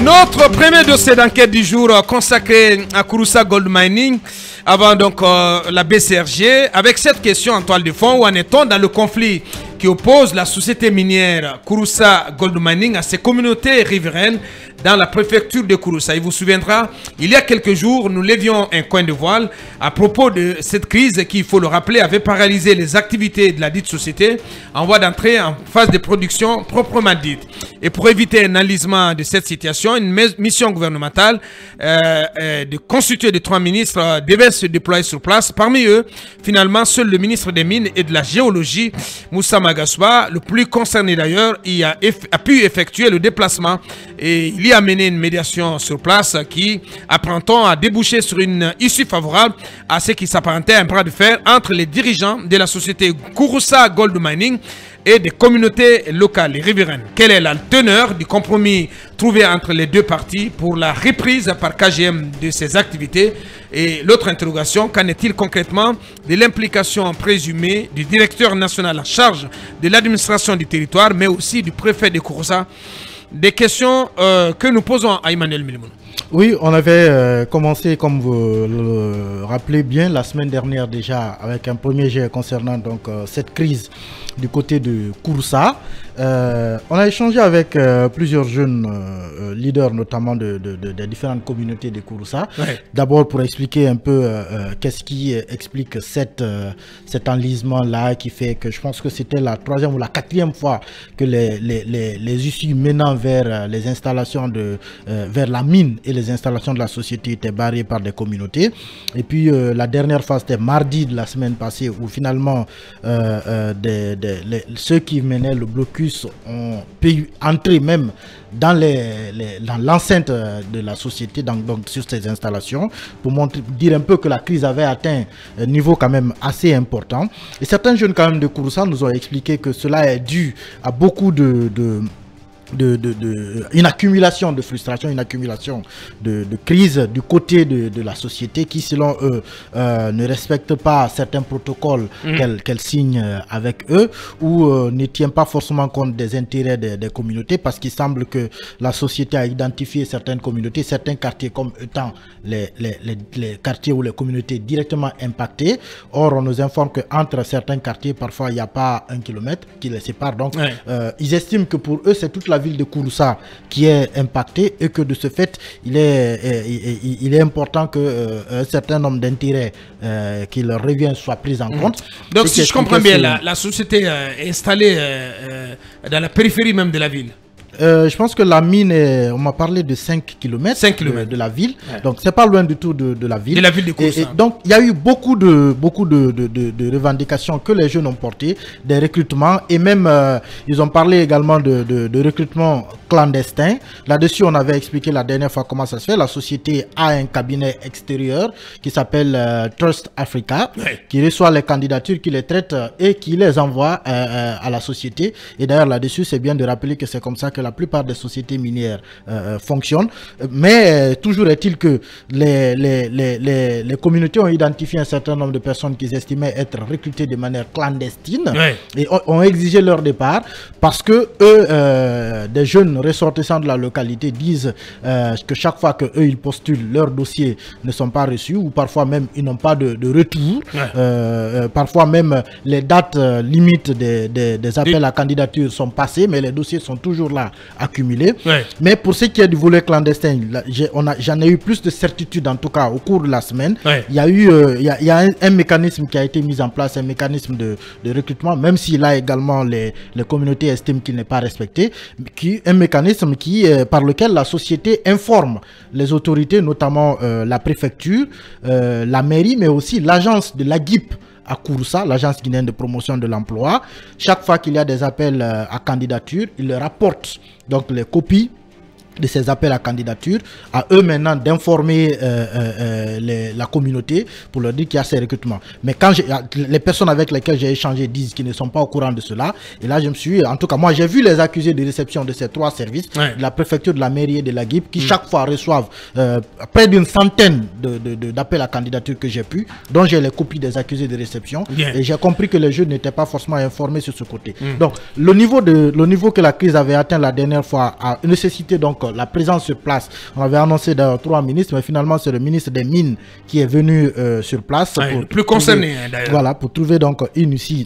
Notre premier dossier d'enquête du jour consacré à Kouroussa Gold Mining, avant donc la BCRG, avec cette question en toile de fond: où en est-on dans le conflit qui oppose la société minière Kouroussa Gold Mining à ses communautés riveraines dans la préfecture de Kouroussa? Il vous souviendra, il y a quelques jours, nous levions un coin de voile à propos de cette crise qui, il faut le rappeler, avait paralysé les activités de la dite société en voie d'entrée en phase de production proprement dite. Et pour éviter un enlisement de cette situation, une mission gouvernementale constituée de 3 ministres devait se déployer sur place. Parmi eux, finalement, seul le ministre des Mines et de la Géologie, Moussa Magasouba, le plus concerné d'ailleurs, a pu effectuer le déplacement et il y a mené une médiation sur place qui, apprend-on, a débouché sur une issue favorable à ce qui s'apparentait à un bras de fer entre les dirigeants de la société Kouroussa Gold Mining et des communautés locales et riveraines. Quelle est la teneur du compromis trouvé entre les deux parties pour la reprise par KGM de ces activités? Et l'autre interrogation, qu'en est-il concrètement de l'implication présumée du directeur national en charge de l'administration du territoire, mais aussi du préfet de Kouroussa? Des questions que nous posons à Emmanuel Milimoun. Oui, on avait commencé, comme vous le rappelez bien, la semaine dernière déjà, avec un premier jet concernant donc cette crise du côté de Kouroussa. On a échangé avec plusieurs jeunes leaders, notamment des différentes communautés de Kouroussa. Ouais. D'abord pour expliquer un peu qu'est-ce qui explique cet enlisement-là, qui fait que je pense que c'était la 3e ou la 4e fois que les issues menant vers les installations vers la mine et les installations de la société étaient barrées par des communautés. Et puis la dernière fois, c'était mardi de la semaine passée, où finalement ceux qui menaient le blocus ont pu entrer même dans l'enceinte de la société, donc sur ces installations, pour dire un peu que la crise avait atteint un niveau quand même assez important. Et certains jeunes quand même de Kouroussa nous ont expliqué que cela est dû à beaucoup une accumulation de frustration, une accumulation de crise du côté de la société qui, selon eux, ne respecte pas certains protocoles qu'elle signe avec eux, ou ne tient pas forcément compte des intérêts des communautés, parce qu'il semble que la société a identifié certaines communautés, certains quartiers comme étant les quartiers ou les communautés directement impactés. Or, on nous informe qu'entre certains quartiers, parfois, il n'y a pas 1 kilomètre qui les sépare. Donc, ils estiment que pour eux, c'est toute la ville de Kouroussa qui est impactée, et que de ce fait, il est important que un certain nombre d'intérêts qui leur reviennent soient pris en compte. Donc, si je comprends bien, la société est installée dans la périphérie même de la ville. Je pense que la mine on m'a parlé de 5 km, de la ville, donc c'est pas loin du tout de la ville. De la ville de Kouroussa. Donc il y a eu beaucoup de revendications que les jeunes ont portées, des recrutements, et même ils ont parlé également de recrutement clandestin. Là-dessus, on avait expliqué la dernière fois comment ça se fait. La société a un cabinet extérieur qui s'appelle Trust Africa, qui reçoit les candidatures, qui les traite et qui les envoie à la société. Et d'ailleurs, là-dessus, c'est bien de rappeler que c'est comme ça que la plupart des sociétés minières fonctionnent. Mais toujours est-il que les communautés ont identifié un certain nombre de personnes qu'ils estimaient être recrutées de manière clandestine et ont exigé leur départ, parce que eux, des jeunes ressortissants de la localité, disent que chaque fois que eux ils postulent, leurs dossiers ne sont pas reçus, ou parfois même ils n'ont pas de retour. Parfois même les dates limites des appels à candidature sont passées, mais les dossiers sont toujours là accumulés. Mais pour ce qui est du volet clandestin, j'en ai eu plus de certitude, en tout cas au cours de la semaine. Il y a eu un mécanisme qui a été mis en place, un mécanisme de recrutement, même si là également les communautés estiment qu'il n'est pas respecté, un mécanisme par lequel la société informe les autorités, notamment la préfecture, la mairie, mais aussi l'agence de l'AGIP à Kouroussa, l'agence guinéenne de promotion de l'emploi. Chaque fois qu'il y a des appels à candidature, ils leur rapportent donc les copies de ces appels à candidature, à eux maintenant d'informer la communauté pour leur dire qu'il y a ces recrutements. Mais quand les personnes avec lesquelles j'ai échangé disent qu'ils ne sont pas au courant de cela, et là je me suis, en tout cas moi j'ai vu les accusés de réception de ces 3 services, de la préfecture, de la mairie et de la GIP, qui chaque fois reçoivent près d'une centaine d'appels à candidature que j'ai pu, dont j'ai les copies des accusés de réception, et j'ai compris que les jeunes n'étaient pas forcément informés sur ce côté. Donc le niveau que la crise avait atteint la dernière fois a nécessité donc la présence sur place. On avait annoncé d'ailleurs 3 ministres, mais finalement c'est le ministre des Mines qui est venu sur place. Le plus concerné d'ailleurs. Voilà, pour trouver donc une issue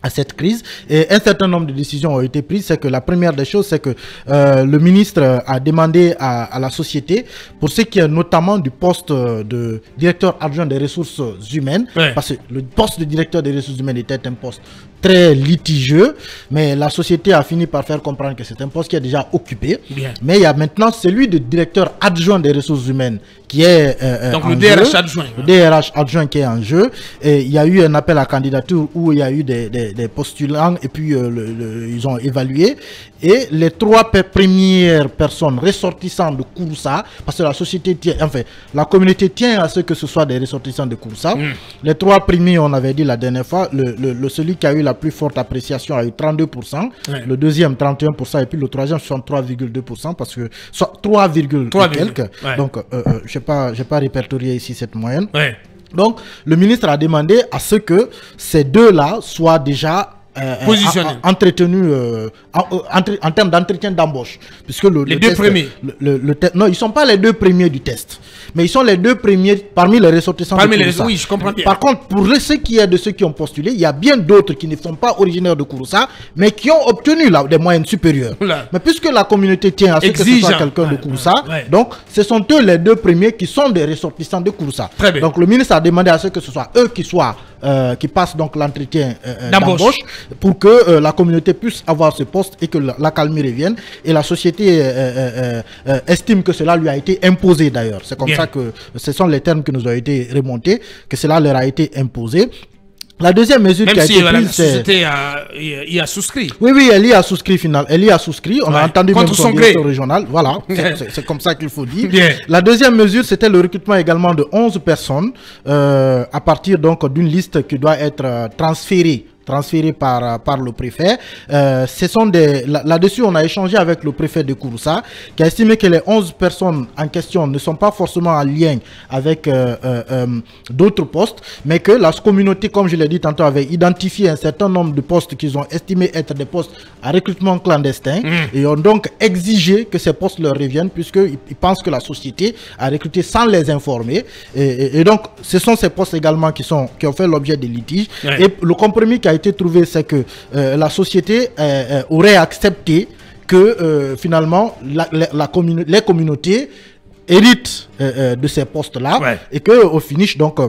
à cette crise. Et un certain nombre de décisions ont été prises. C'est que la première des choses, c'est que le ministre a demandé à la société, pour ce qui est notamment du poste de directeur adjoint des ressources humaines, parce que le poste de directeur des ressources humaines était un poste très litigieux, mais la société a fini par faire comprendre que c'est un poste qui est déjà occupé. Mais il y a maintenant celui de directeur adjoint des ressources humaines qui est donc le DRH adjoint. Le DRH adjoint qui est en jeu. Et il y a eu un appel à candidature où il y a eu des postulants et puis ils ont évalué. Et les 3 premières personnes ressortissantes de Kouroussa, parce que la société tient, enfin la communauté tient à ce que ce soit des ressortissants de Kouroussa. Les 3 premiers, on avait dit la dernière fois, celui qui a eu la plus forte appréciation a eu 32%, le deuxième 31% et puis le troisième 63,2% parce que soit 3, quelques. Donc je n'ai pas répertorié ici cette moyenne. Donc le ministre a demandé à ce que ces 2-là soient déjà entretenu en termes d'entretien d'embauche, puisque les 2 premiers non, ils sont pas les 2 premiers du test, mais ils sont les 2 premiers parmi les ressortissants de Kouroussa. Oui, je comprends bien. Par contre, pour ce qui est de ceux qui ont postulé, il y a bien d'autres qui ne sont pas originaires de Kouroussa, mais qui ont obtenu des moyennes supérieures. Mais puisque la communauté tient à ce que ce soit quelqu'un de Kouroussa, donc ce sont eux les 2 premiers qui sont des ressortissants de Kouroussa. Donc le ministre a demandé à ce que ce soit eux qui passent donc l'entretien d'embauche pour que la communauté puisse avoir ce poste et que la calmie revienne. Et la société estime que cela lui a été imposé d'ailleurs. C'est comme ça que ce sont les termes qui nous ont été remontés, que cela leur a été imposé. La deuxième mesure qui a été prise, la société y a souscrit. Oui, elle y a souscrit finalement. Elle y a souscrit. On a entendu même son directeur régional. Voilà, c'est comme ça qu'il faut dire. La deuxième mesure, c'était le recrutement également de 11 personnes à partir donc d'une liste qui doit être transférée par le préfet. Là-dessus, on a échangé avec le préfet de Kouroussa qui a estimé que les 11 personnes en question ne sont pas forcément en lien avec d'autres postes, mais que la communauté, comme je l'ai dit tantôt, avait identifié un certain nombre de postes qu'ils ont estimé être des postes à recrutement clandestin et ont donc exigé que ces postes leur reviennent puisqu'ils pensent que la société a recruté sans les informer. Et donc, ce sont ces postes également qui ont fait l'objet des litiges. Et le compromis qui a été trouvé, c'est que la société aurait accepté que finalement les communautés héritent de ces postes-là et qu'au finish, donc,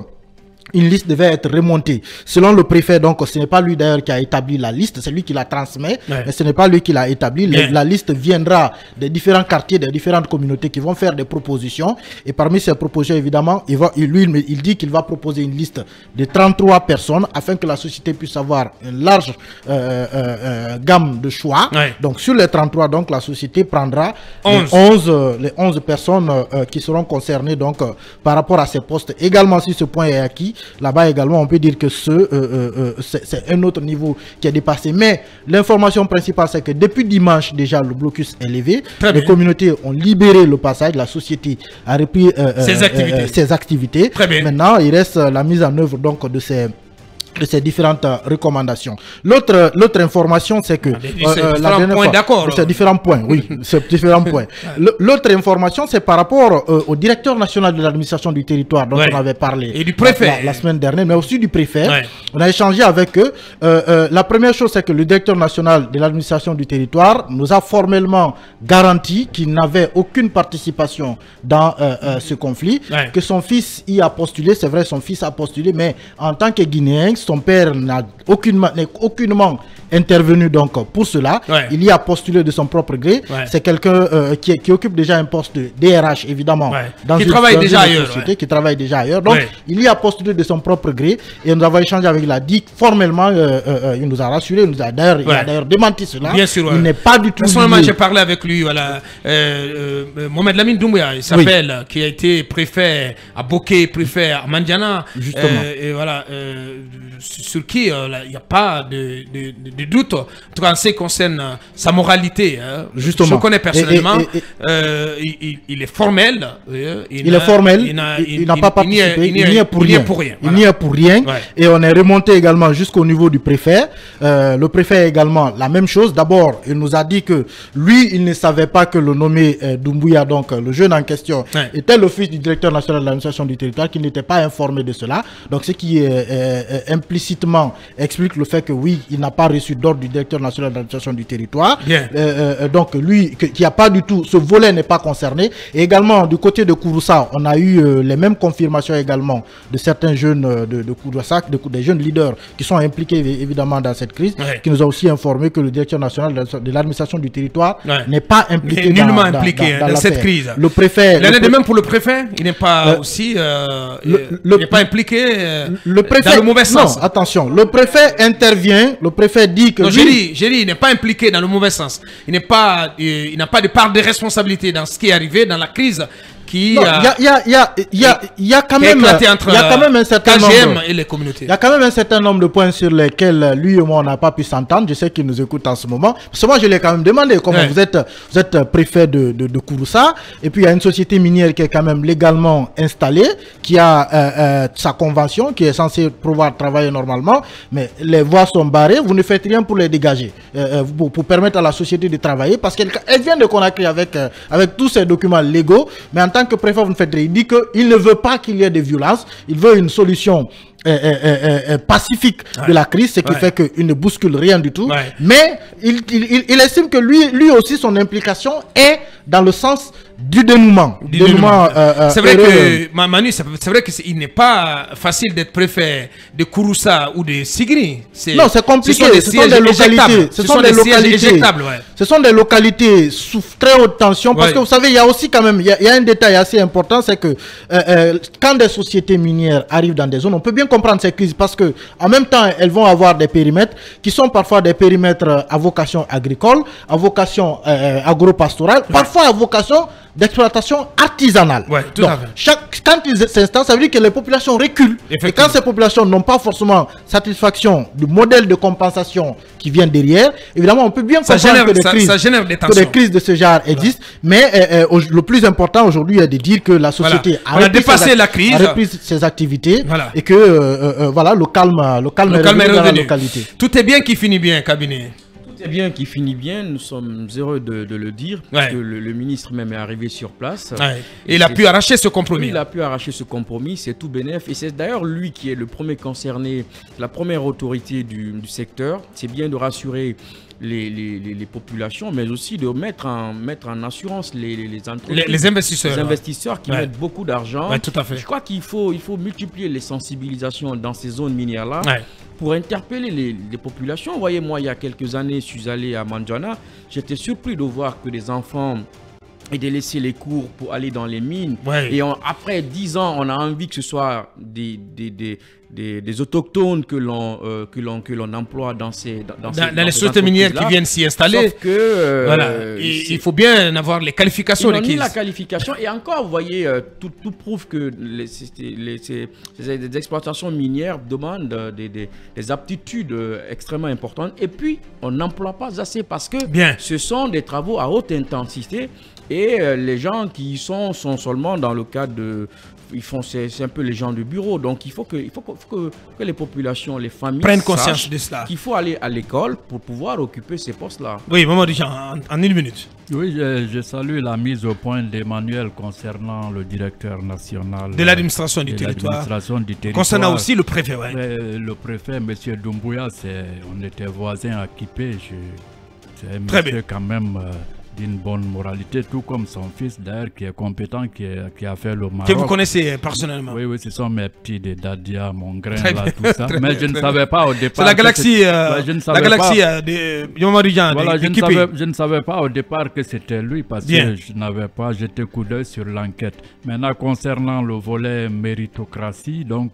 une liste devait être remontée. Selon le préfet, donc, ce n'est pas lui d'ailleurs qui a établi la liste, c'est lui qui la transmet, mais ce n'est pas lui qui l'a établie. La liste viendra des différents quartiers, des différentes communautés qui vont faire des propositions. Et parmi ces propositions, évidemment, il dit qu'il va proposer une liste de 33 personnes afin que la société puisse avoir une large gamme de choix. Donc, sur les 33, donc, la société prendra les 11 personnes qui seront concernées donc, par rapport à ces postes. Également, si ce point est acquis, là-bas également, on peut dire que c'est un autre niveau qui est dépassé. Mais l'information principale, c'est que depuis dimanche, déjà, le blocus est levé. Les communautés ont libéré le passage. La société a repris ses activités. Maintenant, il reste la mise en œuvre donc, de ces différentes recommandations. L'autre information, c'est que c'est différents points, oui, c'est différents points. L'autre information, c'est par rapport au directeur national de l'administration du territoire dont on avait parlé et du préfet la semaine dernière, mais aussi du préfet. On a échangé avec eux. La première chose, c'est que le directeur national de l'administration du territoire nous a formellement garanti qu'il n'avait aucune participation dans ce conflit, que son fils y a postulé. C'est vrai, son fils a postulé, mais en tant que Guinéen, son père n'est aucunement intervenu donc pour cela. Il y a postulé de son propre gré. C'est quelqu'un qui occupe déjà un poste de DRH, évidemment, qui travaille déjà ailleurs. Qui travaille déjà ailleurs. Donc, il y a postulé de son propre gré et nous avons échangé avec la DIC. Formellement, il nous a rassuré, il a d'ailleurs démenti cela. Bien sûr, il n'est pas du tout. Personnellement, j'ai parlé avec lui. Voilà. Mohamed Lamine Doumbouya, il s'appelle, qui a été préfet à Boké, préfet à Mandiana. Justement. Et voilà. sur qui il n'y a pas de doute, en tout cas en ce qui concerne sa moralité. Hein. Justement. Je le connais personnellement, il est formel. Il est formel, il n'a pas participé, il n'y est pour rien. Il n'y est pour rien. Ouais. Et on est remonté également jusqu'au niveau du préfet. Le préfet également la même chose. D'abord, il nous a dit que lui, il ne savait pas que le nommé Doumbouya, donc le jeune en question, était le fils du directeur national de l'administration du territoire, qu'il n'était pas informé de cela. Donc, ce qui implicitement explique le fait que oui, il n'a pas reçu d'ordre du directeur national de l'administration du territoire. Donc, lui, qu'il n'y a pas du tout, ce volet n'est pas concerné. Et également, du côté de Kouroussa, on a eu les mêmes confirmations également de certains jeunes de Kouroussa, des jeunes leaders qui sont impliqués évidemment dans cette crise, qui nous a aussi informé que le directeur national de l'administration du territoire n'est pas impliqué dans cette crise. Le préfet... L'année de même pour le préfet, il n'est pas aussi... il n'est pas impliqué le préfet, dans le mauvais sens. Non, attention, le préfet intervient, le préfet dit que... Non, j'ai dit, il n'est pas impliqué dans le mauvais sens. Il n'a pas de part de responsabilité dans ce qui est arrivé, dans la crise qui il y a quand même un certain nombre et les communautés. Il y a quand même un certain nombre de points sur lesquels lui et moi on n'a pas pu s'entendre. Je sais qu'il nous écoute en ce moment. Parce que moi je l'ai quand même demandé comment vous êtes préfet de Kouroussa, et puis il y a une société minière qui est quand même légalement installée, qui a sa convention, qui est censée pouvoir travailler normalement, mais les voies sont barrées. Vous ne faites rien pour les dégager, pour permettre à la société de travailler, parce qu'elle vient de Conakry avec tous ces documents légaux, mais en tant que préfet, vous ne faites rien. Il dit qu'il ne veut pas qu'il y ait de violence, il veut une solution pacifique de la crise, ce qui fait qu'il ne bouscule rien du tout, mais il estime que lui aussi son implication est dans le sens du dénouement. C'est vrai que Manu, c'est vrai qu'il n'est pas facile d'être préfet de Kouroussa ou de Sigri. Non, c'est compliqué. Ce sont des localités sous très haute tension, parce que vous savez, il y a aussi quand même, il y a un détail assez important, c'est que quand des sociétés minières arrivent dans des zones, on peut bien comprendre ces crises, parce que en même temps, elles vont avoir des périmètres qui sont parfois des périmètres à vocation agricole, à vocation agro-pastorale, parfois à vocation d'exploitation artisanale. Tout à fait. Quand ils s'installent, ça veut dire que les populations reculent. Et quand ces populations n'ont pas forcément satisfaction du modèle de compensation qui vient derrière, évidemment, on peut bien comprendre que des crises de ce genre existent. Mais le plus important aujourd'hui est de dire que la société a repris ses activités et que le calme est revenu dans la localité. Tout est bien qui finit bien, cabinet. C'est bien qui finit bien, nous sommes heureux de le dire, parce que le ministre même est arrivé sur place. Et il a pu arracher ce compromis. Il a pu arracher ce compromis, c'est tout bénef. Et c'est d'ailleurs lui qui est le premier concerné, la première autorité du secteur. C'est bien de rassurer les populations, mais aussi de mettre en assurance les investisseurs qui mettent beaucoup d'argent. Tout à fait. Je crois qu'il faut multiplier les sensibilisations dans ces zones minières-là pour interpeller les populations. Vous voyez, moi, il y a quelques années, je suis allé à Manjana. J'étais surpris de voir que des enfants et de laisser les cours pour aller dans les mines. Et après 10 ans, on a envie que ce soit des autochtones que l'on emploie dans les sociétés minières qui viennent s'y installer. Sauf que il faut bien avoir les qualifications requises. La qualification, et encore, vous voyez, tout prouve que ces exploitations minières demandent des aptitudes extrêmement importantes. Et puis, on n'emploie pas assez parce que ce sont des travaux à haute intensité. Et les gens qui sont seulement dans le cadre de... C'est un peu les gens du bureau. Donc il faut que les populations, les familles prennent conscience de cela. Qu'il faut aller à l'école pour pouvoir occuper ces postes-là. Oui, Mamadou Jean, en une minute. Oui, je salue la mise au point d'Emmanuel concernant le directeur national de l'administration du territoire. Concernant aussi le préfet. Le préfet, M. Doumbouya, on était voisins à Kipé. C'est un monsieur quand même... d'une bonne moralité, tout comme son fils d'ailleurs qui est compétent, qui a fait le Maroc. Que vous connaissez personnellement. Oui, ce sont mes petits de Dadia, mon grain là, tout ça. Mais je ne savais pas au départ. C'est la galaxie, de Mamadou Jean. Voilà, je ne savais pas au départ que c'était lui parce que je n'avais pas jeté coup d'œil sur l'enquête. Maintenant, concernant le volet méritocratie, donc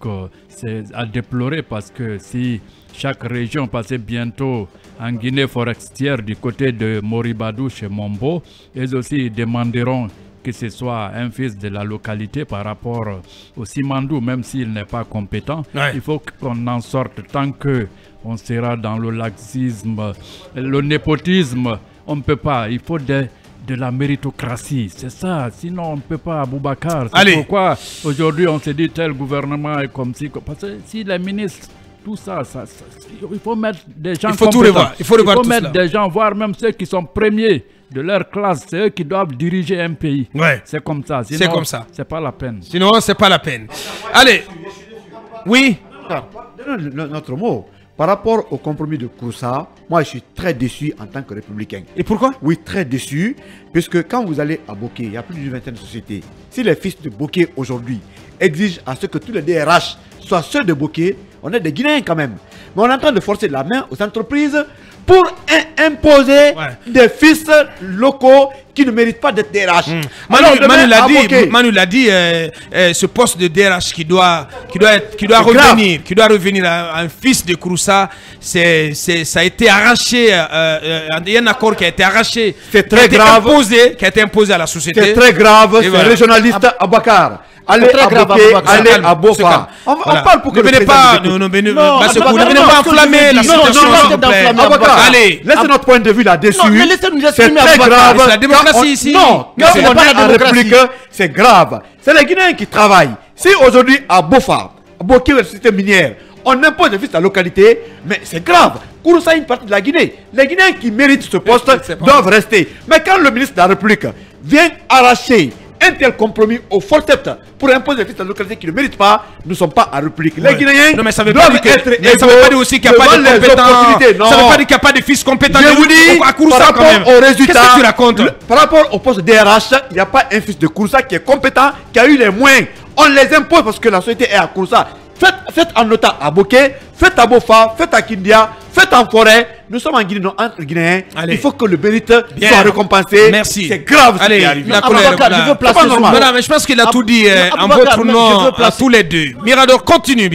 c'est à déplorer parce que si chaque région passait bientôt en Guinée forestière du côté de Moribadou chez Mombo, ils aussi demanderont que ce soit un fils de la localité par rapport au Simandou, même s'il n'est pas compétent. Ouais. Il faut qu'on en sorte. Tant que on sera dans le laxisme, le népotisme, on ne peut pas. Il faut de la méritocratie, c'est ça. Sinon, on ne peut pas, Boubacar. C'est pourquoi aujourd'hui on se dit tel gouvernement est comme si. Parce que si les ministres, tout ça, il faut mettre des gens. Il faut tout revoir. Il faut mettre des gens, voire même ceux qui sont premiers de leur classe, c'est eux qui doivent diriger un pays. Ouais. C'est comme ça. C'est comme ça. C'est pas la peine. Sinon, c'est pas la peine. Allez. Oui. Notre mot. Par rapport au compromis de Kouroussa, moi je suis très déçu en tant que républicain. Et pourquoi? Oui, très déçu, puisque quand vous allez à Bokeh, il y a plus d'une vingtaine de sociétés. Si les fils de Bokeh aujourd'hui exigent à ce que tous les DRH soient ceux de Bokeh, on est des Guinéens quand même. Mais on est en train de forcer la main aux entreprises pour imposer des fils locaux qui ne méritent pas d'être DRH. Manu l'a dit, ce poste de DRH qui doit revenir à un fils de Kouroussa, ça a été arraché, il y a un accord qui a été arraché, c'est très grave, qui a été imposé à la société. C'est très grave, c'est régionaliste Abakar. Allez à Bokeh, allez à Bofa. On parle pour que ne venez pas enflammer la situation, s'il vous plaît. Allez, laissez notre point de vue là-dessus. C'est très grave. C'est la démocratie ici. Non, quand on est en République, c'est grave. C'est les Guinéens qui travaillent. Si aujourd'hui à Bofa, à Bokeh, la société minière, on impose des fils à la localité, mais c'est grave. Kouroussa est une partie de la Guinée. Les Guinéens qui méritent ce poste doivent rester. Mais quand le ministre de la République vient arracher un tel compromis au forceps pour imposer des fils à la localité qui ne méritent pas, nous ne sommes pas en République. Les Guinéens doivent être égaux. Ça ne veut pas dire aussi qu'il n'y a pas de compétents. Ça ne veut pas dire qu'il n'y a pas de fils compétents. Je vous dis, par rapport au résultat, qu'est-ce que tu racontes? Par rapport au poste de DRH, il n'y a pas un fils de Kouroussa qui est compétent, qui a eu les moyens. On les impose parce que la société est à Kouroussa. Faites en Nota à Bokeh, faites à Bofa, faites à Kindia, faites en forêt. Nous sommes en Guinée, non, entre Guinéens. Allez. Il faut que le mérite soit récompensé. Merci. C'est grave ce qui est arrivé. Je veux placer Mais je pense qu'il a tout dit en votre nom à tous les deux. Mirador, continue bien.